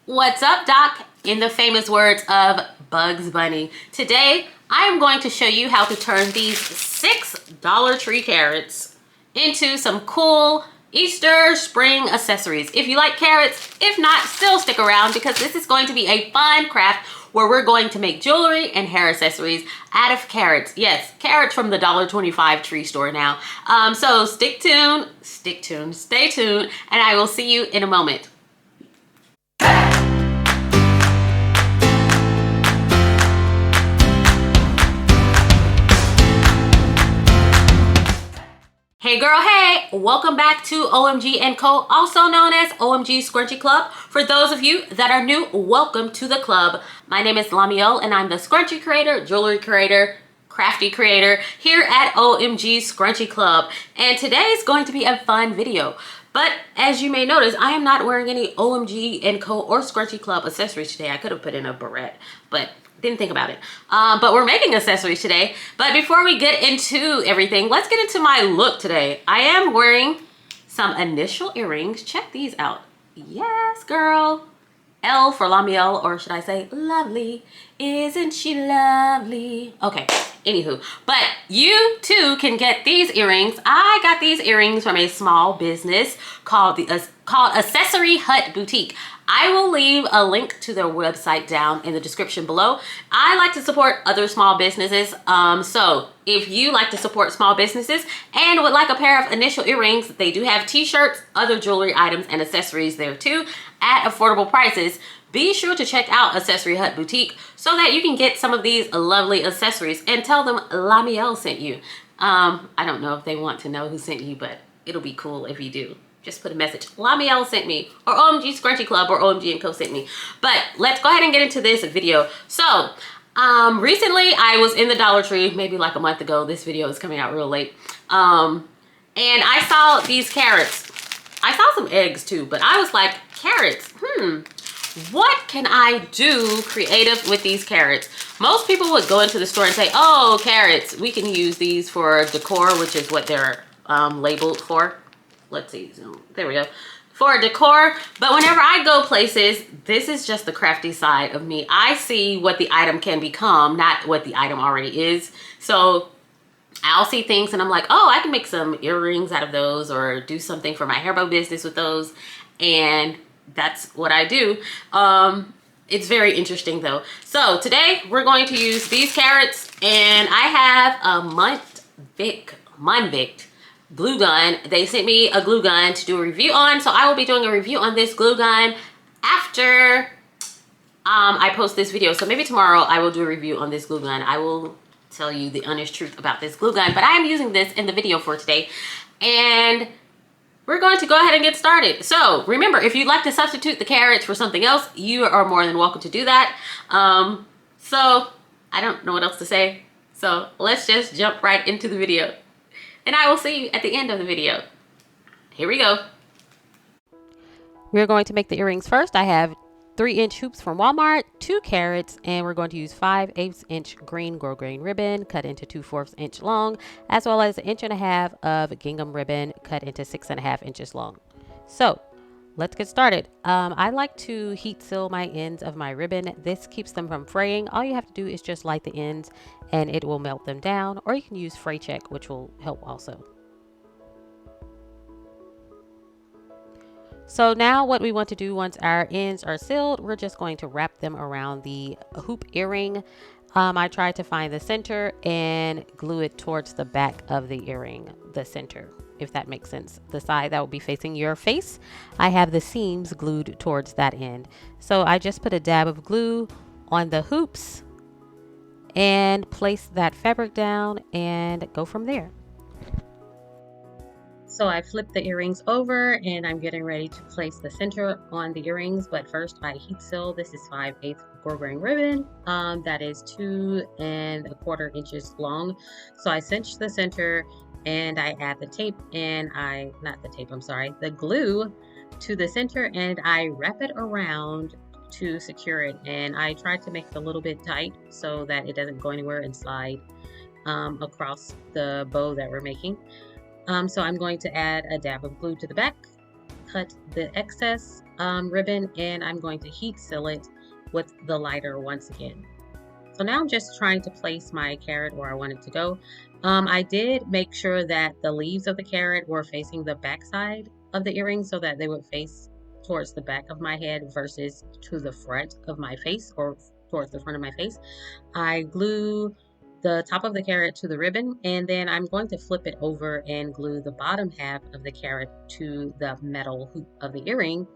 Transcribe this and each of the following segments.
What's up, Doc? In the famous words of Bugs Bunny. Today, I am going to show you how to turn these 6 Dollar Tree carrots into some cool Easter spring accessories. If you like carrots, if not, still stick around because this is going to be a fun craft where we're going to make jewelry and hair accessories out of carrots. Yes, carrots from the $1.25 tree store now. So stay tuned, and I will see you in a moment. Hey girl, hey! Welcome back to OMG & Co, also known as OMG Scrunchie Club. For those of you that are new, welcome to the club. My name is Lamiel and I'm the scrunchie creator, jewelry creator, crafty creator here at OMG Scrunchie Club. And today is going to be a fun video. But as you may notice, I am not wearing any OMG & Co or Scrunchie Club accessories today. I could have put in a barrette, but didn't think about it. But we're making accessories today. But before we get into everything, let's get into my look today. I am wearing some initial earrings. Check these out. Yes, girl. L for Lamiel, or should I say lovely. Isn't she lovely? Okay, anywho. But you too can get these earrings. I got these earrings from a small business called Accessory Hut Boutique. I will leave a link to their website down in the description below. I like to support other small businesses. So if you like to support small businesses and would like a pair of initial earrings, they do have t-shirts, other jewelry items, and accessories there too at affordable prices. Be sure to check out Accessory Hut Boutique so that you can get some of these lovely accessories and tell them Lamiel sent you. I don't know if they want to know who sent you, but it'll be cool if you do. Just put a message, Lamiel sent me, or OMG Scrunchie Club, or OMG & Co sent me. But let's go ahead and get into this video. So, recently I was in the Dollar Tree, maybe like a month ago. This video is coming out real late. And I saw these carrots. I saw some eggs too, but I was like, carrots, what can I do creative with these carrots? Most people would go into the store and say, oh, carrots, we can use these for decor, which is what they're labeled for. Let's see, so there we go, for decor. But whenever I go places, this is just the crafty side of me. I see what the item can become, not what the item already is. So I'll see things and I'm like, oh, I can make some earrings out of those or do something for my hair bow business with those. And that's what I do. It's very interesting though. So today we're going to use these carrots, and I have a Munvik glue gun. They sent me a glue gun to do a review on, so I will be doing a review on this glue gun after I post this video. So maybe tomorrow I will do a review on this glue gun. I will tell you the honest truth about this glue gun, but I am using this in the video for today, and we're going to go ahead and get started. So remember, if you'd like to substitute the carrots for something else, you are more than welcome to do that. So I don't know what else to say, so let's just jump right into the video. And I will see you at the end of the video. Here we go. We're going to make the earrings first. I have 3-inch hoops from Walmart, 2 carrots, and we're going to use 5/8-inch green grosgrain ribbon cut into 2/4 inch long, as well as 1.5 inches of gingham ribbon cut into 6.5 inches long. So let's get started. I like to heat seal my ends of my ribbon. This keeps them from fraying. All you have to do is just light the ends and it will melt them down, or you can use fray check, which will help also. So now what we want to do, once our ends are sealed, we're just going to wrap them around the hoop earring. I tried to find the center and glue it towards the back of the earring, the center, if that makes sense. The side that will be facing your face, I have the seams glued towards that end. So I just put a dab of glue on the hoops and place that fabric down and go from there. So I flipped the earrings over and I'm getting ready to place the center on the earrings, but first I heat seal. This is 5/8 grosgrain ribbon that is 2¼ inches long. So I cinch the center and I add the tape, and the glue to the center, and I wrap it around to secure it. And I tried to make it a little bit tight so that it doesn't go anywhere and slide across the bow that we're making. So I'm going to add a dab of glue to the back cut the excess ribbon, and I'm going to heat seal it with the lighter once again. So now I'm just trying to place my carrot where I want it to go. I did make sure that the leaves of the carrot were facing the back side of the earring so that they would face towards the back of my head versus to the front of my face or towards the front of my face. I glue the top of the carrot to the ribbon, and then I'm going to flip it over and glue the bottom half of the carrot to the metal hoop of the earring.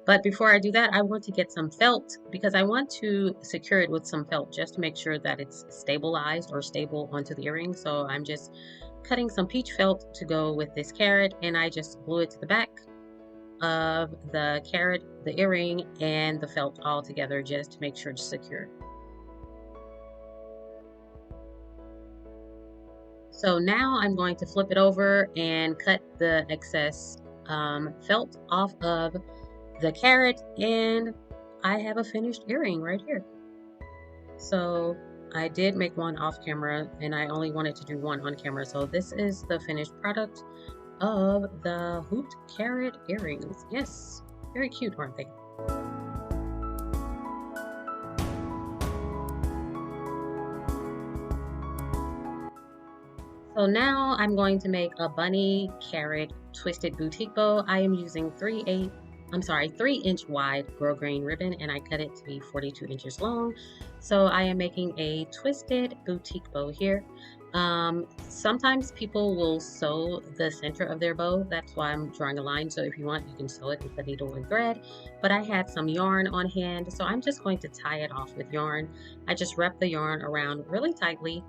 But before I do that, I want to get some felt because I want to secure it with some felt just to make sure that it's stabilized or stable onto the earring. So I'm just cutting some peach felt to go with this carrot, and I just glue it to the back of the carrot, the earring, and the felt all together just to make sure it's secure. So now I'm going to flip it over and cut the excess felt off of the carrot, and I have a finished earring right here. So I did make one off camera and I only wanted to do one on camera. So this is the finished product of the hooped carrot earrings. Yes, very cute, aren't they? So now I'm going to make a bunny carrot twisted boutique bow. I am using 3-inch wide grosgrain ribbon, and I cut it to be 42 inches long. So I am making a twisted boutique bow here. Sometimes people will sew the center of their bow. That's why I'm drawing a line. So if you want, you can sew it with a needle and thread. But I had some yarn on hand, so I'm just going to tie it off with yarn. I just wrap the yarn around really tightly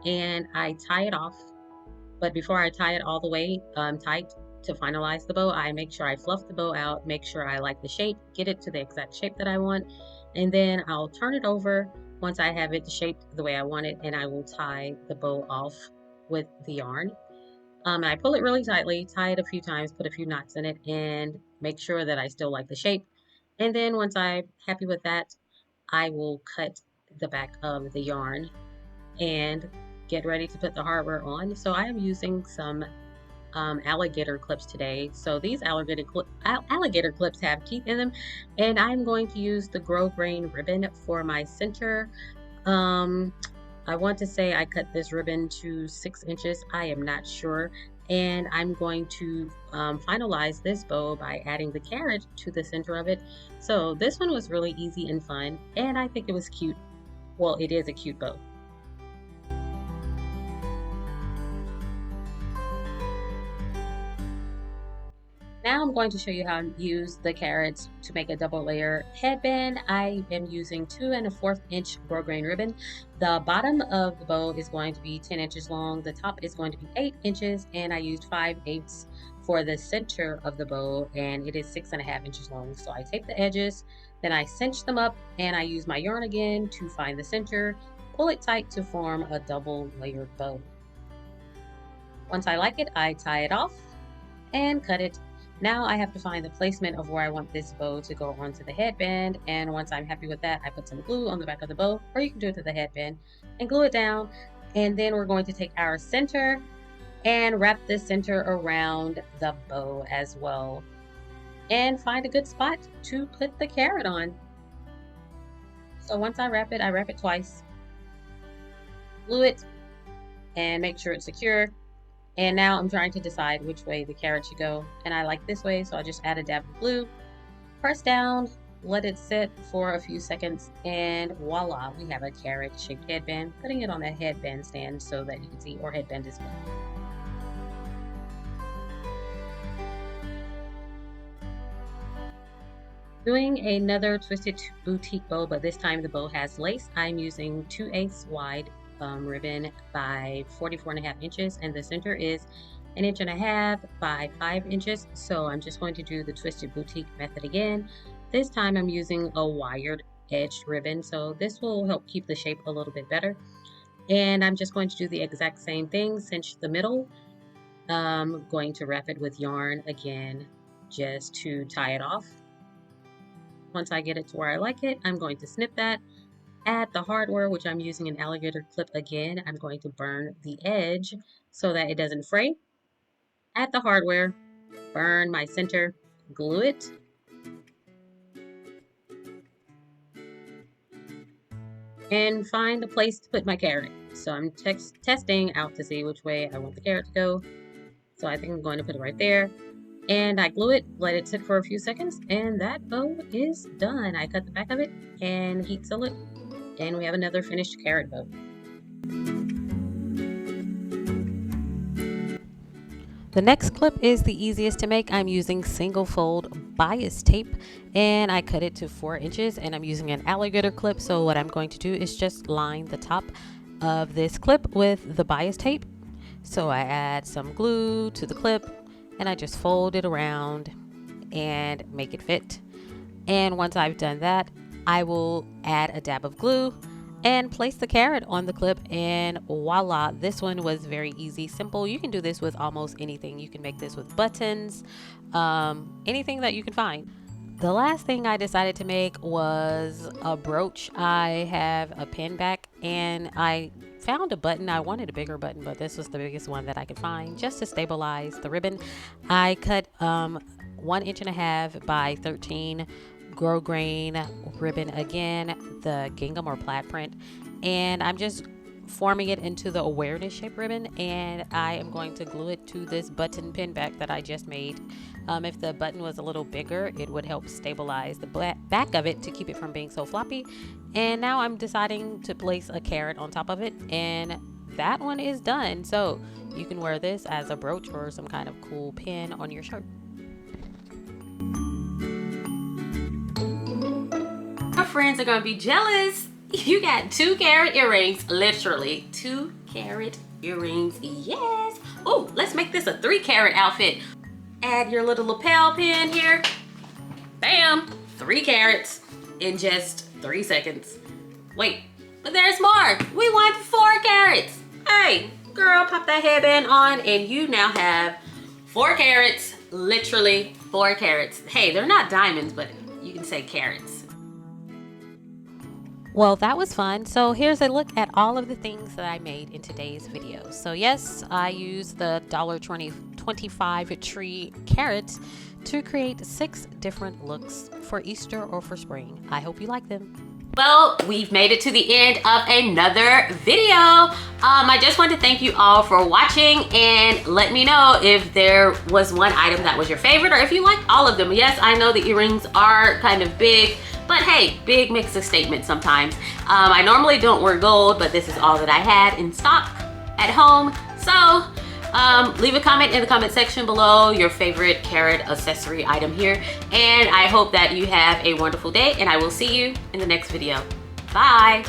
and I tie it off. But before I tie it all the way tight to finalize the bow, I make sure I fluff the bow out, make sure I like the shape, get it to the exact shape that I want, and then I'll turn it over once I have it shaped the way I want it, and I will tie the bow off with the yarn. I pull it really tightly, tie it a few times, put a few knots in it, and make sure that I still like the shape. And then once I'm happy with that, I will cut the back of the yarn and get ready to put the hardware on. So I am using some alligator clips today. So these alligator clips have teeth in them, and I'm going to use the grosgrain ribbon for my center. I want to say I cut this ribbon to 6 inches. I am not sure. And I'm going to finalize this bow by adding the carrot to the center of it. So this one was really easy and fun, and I think it was cute. Well, it is a cute bow. Now I'm going to show you how to use the carrots to make a double layer headband. I am using 2¼ inch grosgrain ribbon. The bottom of the bow is going to be 10 inches long. The top is going to be 8 inches, and I used 5/8 for the center of the bow, and it is 6½ inches long. So I tape the edges, then I cinch them up, and I use my yarn again to find the center, pull it tight to form a double layered bow. Once I like it, I tie it off and cut it. Now I have to find the placement of where I want this bow to go onto the headband, and once I'm happy with that, I put some glue on the back of the bow, or you can do it to the headband and glue it down. And then we're going to take our center and wrap the center around the bow as well, and find a good spot to put the carrot on. So once I wrap it twice, glue it, and make sure it's secure. And now I'm trying to decide which way the carrot should go. And I like this way, so I'll just add a dab of glue, press down, let it sit for a few seconds, and voila, we have a carrot-shaped headband. Putting it on a headband stand so that you can see, or headband display. Doing another twisted boutique bow, but this time the bow has lace. I'm using 2/8 wide ribbon by 44½ inches, and the center is 1.5 inches by 5 inches. So I'm just going to do the twisted boutique method again. This time I'm using a wired edged ribbon, so this will help keep the shape a little bit better. And I'm just going to do the exact same thing, cinch the middle. Going to wrap it with yarn again just to tie it off. Once I get it to where I like it, I'm going to snip that. Add the hardware, which I'm using an alligator clip again. I'm going to burn the edge so that it doesn't fray. Add the hardware, burn my center, glue it. And find a place to put my carrot. So I'm testing out to see which way I want the carrot to go. So I think I'm going to put it right there. And I glue it, let it sit for a few seconds, and that bow is done. I cut the back of it and heat seal it, and we have another finished carrot bow. The next clip is the easiest to make. I'm using single fold bias tape, and I cut it to 4 inches, and I'm using an alligator clip. So what I'm going to do is just line the top of this clip with the bias tape. So I add some glue to the clip, and I just fold it around and make it fit. And once I've done that, I will add a dab of glue and place the carrot on the clip, and voila, this one was very easy, simple. You can do this with almost anything. You can make this with buttons, anything that you can find. The last thing I decided to make was a brooch. I have a pin back, and I found a button. I wanted a bigger button, but this was the biggest one that I could find just to stabilize the ribbon. I cut 1.5 inches by 13 grosgrain ribbon, again the gingham or plaid print, and I'm just forming it into the awareness shape ribbon, and I am going to glue it to this button pin back that I just made. If the button was a little bigger, it would help stabilize the back of it to keep it from being so floppy. And now I'm deciding to place a carrot on top of it, and that one is done. So you can wear this as a brooch or some kind of cool pin on your shirt. Our friends are gonna be jealous. You got 2 carrot earrings, literally 2 carrot earrings. Yes. Oh, let's make this a 3 carrot outfit. Add your little lapel pin here. Bam, 3 carrots in just 3 seconds. Wait, but there's more. We want 4 carrots. Hey, girl, pop that headband on and you now have 4 carrots, literally 4 carrots. Hey, they're not diamonds, but you can say carrots. Well, that was fun. So here's a look at all of the things that I made in today's video. So yes, I used the Dollar 25 tree carrots to create 6 different looks for Easter or for spring. I hope you like them. Well, we've made it to the end of another video. I just want to thank you all for watching, and let me know if there was one item that was your favorite or if you liked all of them. Yes, I know the earrings are kind of big, but hey, big makes a statement sometimes. I normally don't wear gold, but this is all that I had in stock at home. So leave a comment in the comment section below your favorite carrot accessory item here. And I hope that you have a wonderful day, and I will see you in the next video. Bye.